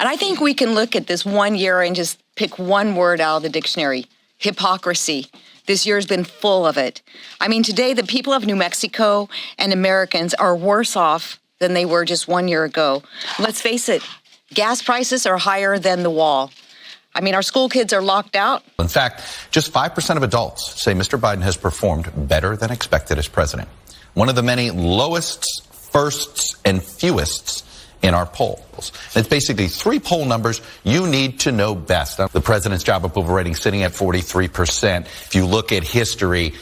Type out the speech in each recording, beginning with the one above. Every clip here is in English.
And I think we can look at this 1 year and just pick one word out of the dictionary: hypocrisy. This year's been full of it. I mean, today the people of New Mexico and Americans are worse off than they were just 1 year ago. Let's face it, gas prices are higher than the wall. I mean, our school kids are locked out. In fact, just 5% of adults say Mr. Biden has performed better than expected as president. One of the many lowests, firsts, and fewest in our polls. It's basically three poll numbers you need to know best. The president's job approval rating sitting at 43%. If you look at history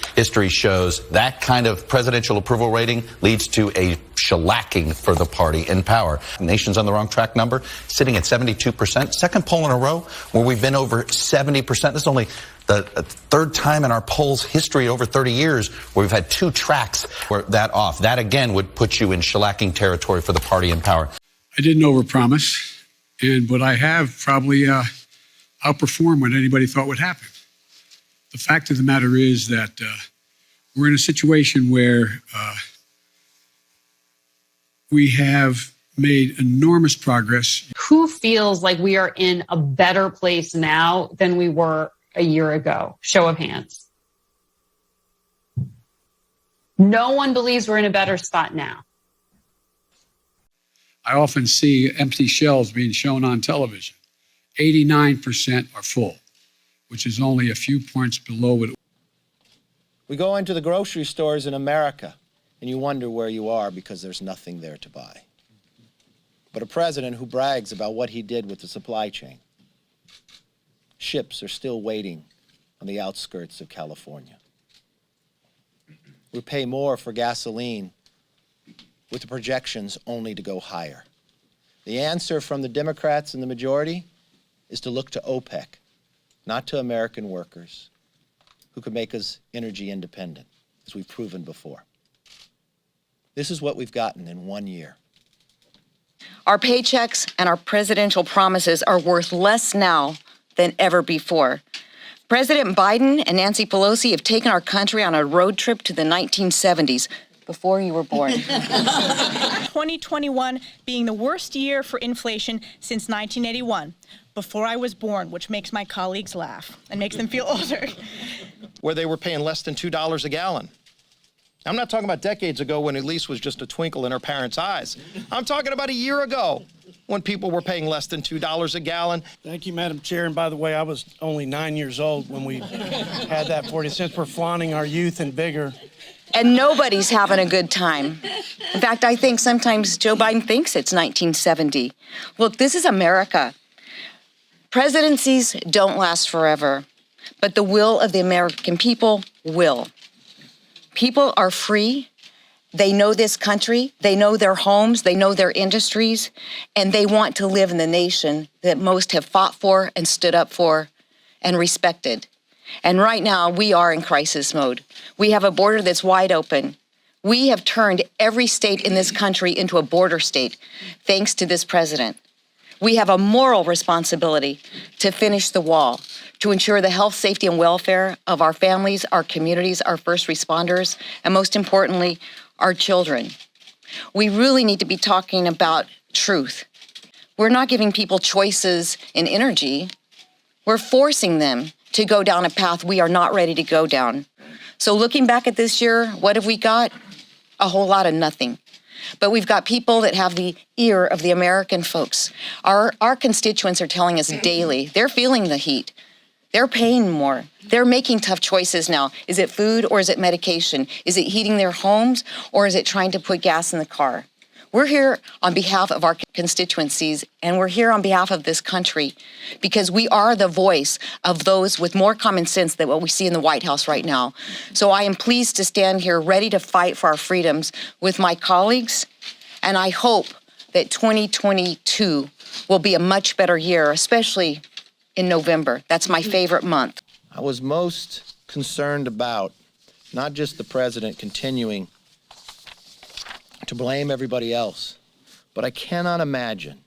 shows that kind of presidential approval rating leads to a shellacking for the party in power. The nation's on the wrong track number, sitting at 72%. Second poll in a row where we've been over 70%. This is only the third time in our polls history over 30 years where we've had two tracks where that off. That again would put you in shellacking territory for the party in power. I didn't overpromise, but I have probably outperformed what anybody thought would happen. The fact of the matter is that we're in a situation where we have made enormous progress. Who feels like we are in a better place now than we were a year ago? Show of hands. No one believes we're in a better spot now. I often see empty shelves being shown on television. 89% are full, which is only a few points below what it was. We go into the grocery stores in America, and you wonder where you are because there's nothing there to buy. But a president who brags about what he did with the supply chain. Ships are still waiting on the outskirts of California. We pay more for gasoline with the projections only to go higher. The answer from the Democrats and the majority is to look to OPEC, not to American workers who could make us energy independent, as we've proven before. This is what we've gotten in 1 year. Our paychecks and our presidential promises are worth less now than ever before. President Biden and Nancy Pelosi have taken our country on a road trip to the 1970s, before you were born. 2021 being the worst year for inflation since 1981, before I was born, which makes my colleagues laugh and makes them feel older. Where they were paying less than $2 a gallon. I'm not talking about decades ago when at least was just a twinkle in our parents' eyes. I'm talking about a year ago when people were paying less than $2 a gallon. Thank you, Madam Chair. And by the way, I was only 9 years old when we had that 40 cents. We're flaunting our youth and vigor. And nobody's having a good time. In fact, I think sometimes Joe Biden thinks it's 1970. Look, this is America. Presidencies don't last forever, but the will of the American people will. People are free. They know this country. They know their homes. They know their industries. And they want to live in the nation that most have fought for and stood up for and respected. And right now, we are in crisis mode. We have a border that's wide open. We have turned every state in this country into a border state, thanks to this president. We have a moral responsibility to finish the wall, to ensure the health, safety, and welfare of our families, our communities, our first responders, and most importantly, our children. We really need to be talking about truth. We're not giving people choices in energy. We're forcing them to go down a path we are not ready to go down. So looking back at this year, what have we got? A whole lot of nothing. But we've got people that have the ear of the American folks. Our constituents are telling us daily, they're feeling the heat. They're paying more. They're making tough choices now. Is it food or is it medication? Is it heating their homes or is it trying to put gas in the car? We're here on behalf of our constituencies, and we're here on behalf of this country because we are the voice of those with more common sense than what we see in the White House right now. So I am pleased to stand here ready to fight for our freedoms with my colleagues, and I hope that 2022 will be a much better year, especially in November. That's my favorite month. I was most concerned about not just the president continuing to blame everybody else, but I cannot imagine,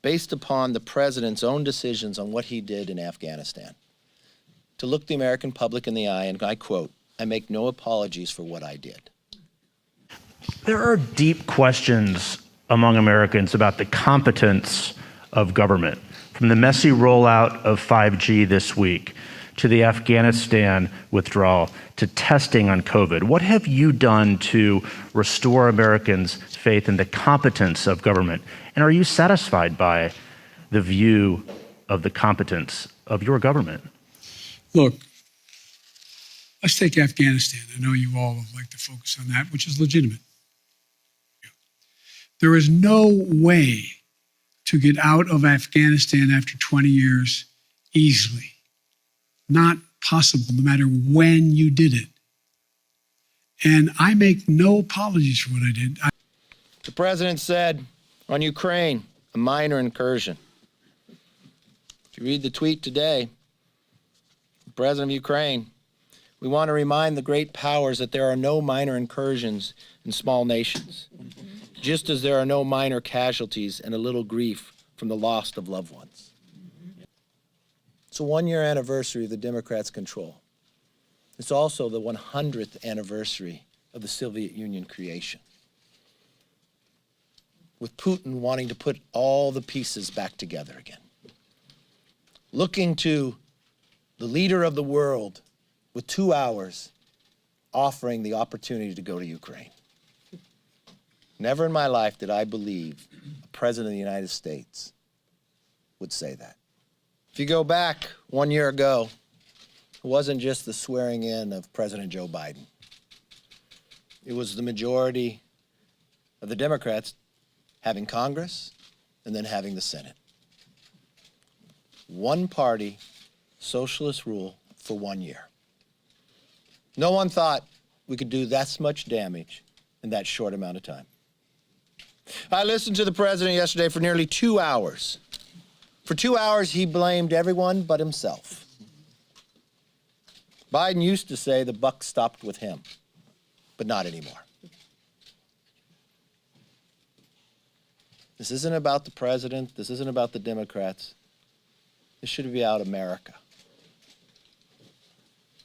based upon the president's own decisions on what he did in Afghanistan, to look the American public in the eye and, I quote, "I make no apologies for what I did." There are deep questions among Americans about the competence of government, from the messy rollout of 5G this week to the Afghanistan withdrawal to testing on COVID. What have you done to restore Americans' faith in the competence of government? And are you satisfied by the view of the competence of your government? Look, let's take Afghanistan. I know you all would like to focus on that, which is legitimate. There is no way to get out of Afghanistan after 20 years easily. Not possible, no matter when you did it. And I make no apologies for what I did. The president said on Ukraine, a minor incursion. If you read the tweet today, the president of Ukraine, we want to remind the great powers that there are no minor incursions in small nations, just as there are no minor casualties and a little grief from the loss of loved ones. It's a one-year anniversary of the Democrats' control. It's also the 100th anniversary of the Soviet Union creation. With Putin wanting to put all the pieces back together again. Looking to the leader of the world with 2 hours offering the opportunity to go to Ukraine. Never in my life did I believe a president of the United States would say that. If you go back 1 year ago, it wasn't just the swearing in of President Joe Biden. It was the majority of the Democrats having Congress and then having the Senate. One party, socialist rule for 1 year. No one thought we could do that much damage in that short amount of time. I listened to the president yesterday for nearly 2 hours. For 2 hours, he blamed everyone but himself. Biden used to say the buck stopped with him, but not anymore. This isn't about the president. This isn't about the Democrats. This should be about America.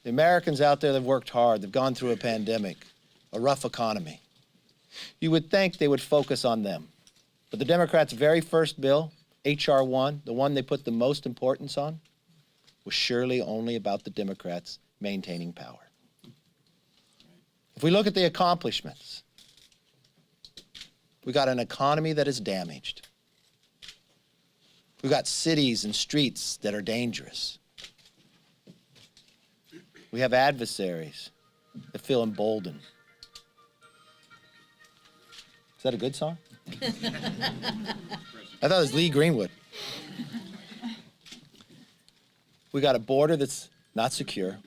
The Americans out there that have worked hard, they've gone through a pandemic, a rough economy. You would think they would focus on them. But the Democrats' very first bill, H.R. 1, the one they put the most importance on, was surely only about the Democrats maintaining power. If we look at the accomplishments, we got an economy that is damaged. We've got cities and streets that are dangerous. We have adversaries that feel emboldened. Is that a good song? I thought it was Lee Greenwood. We got a border that's not secure.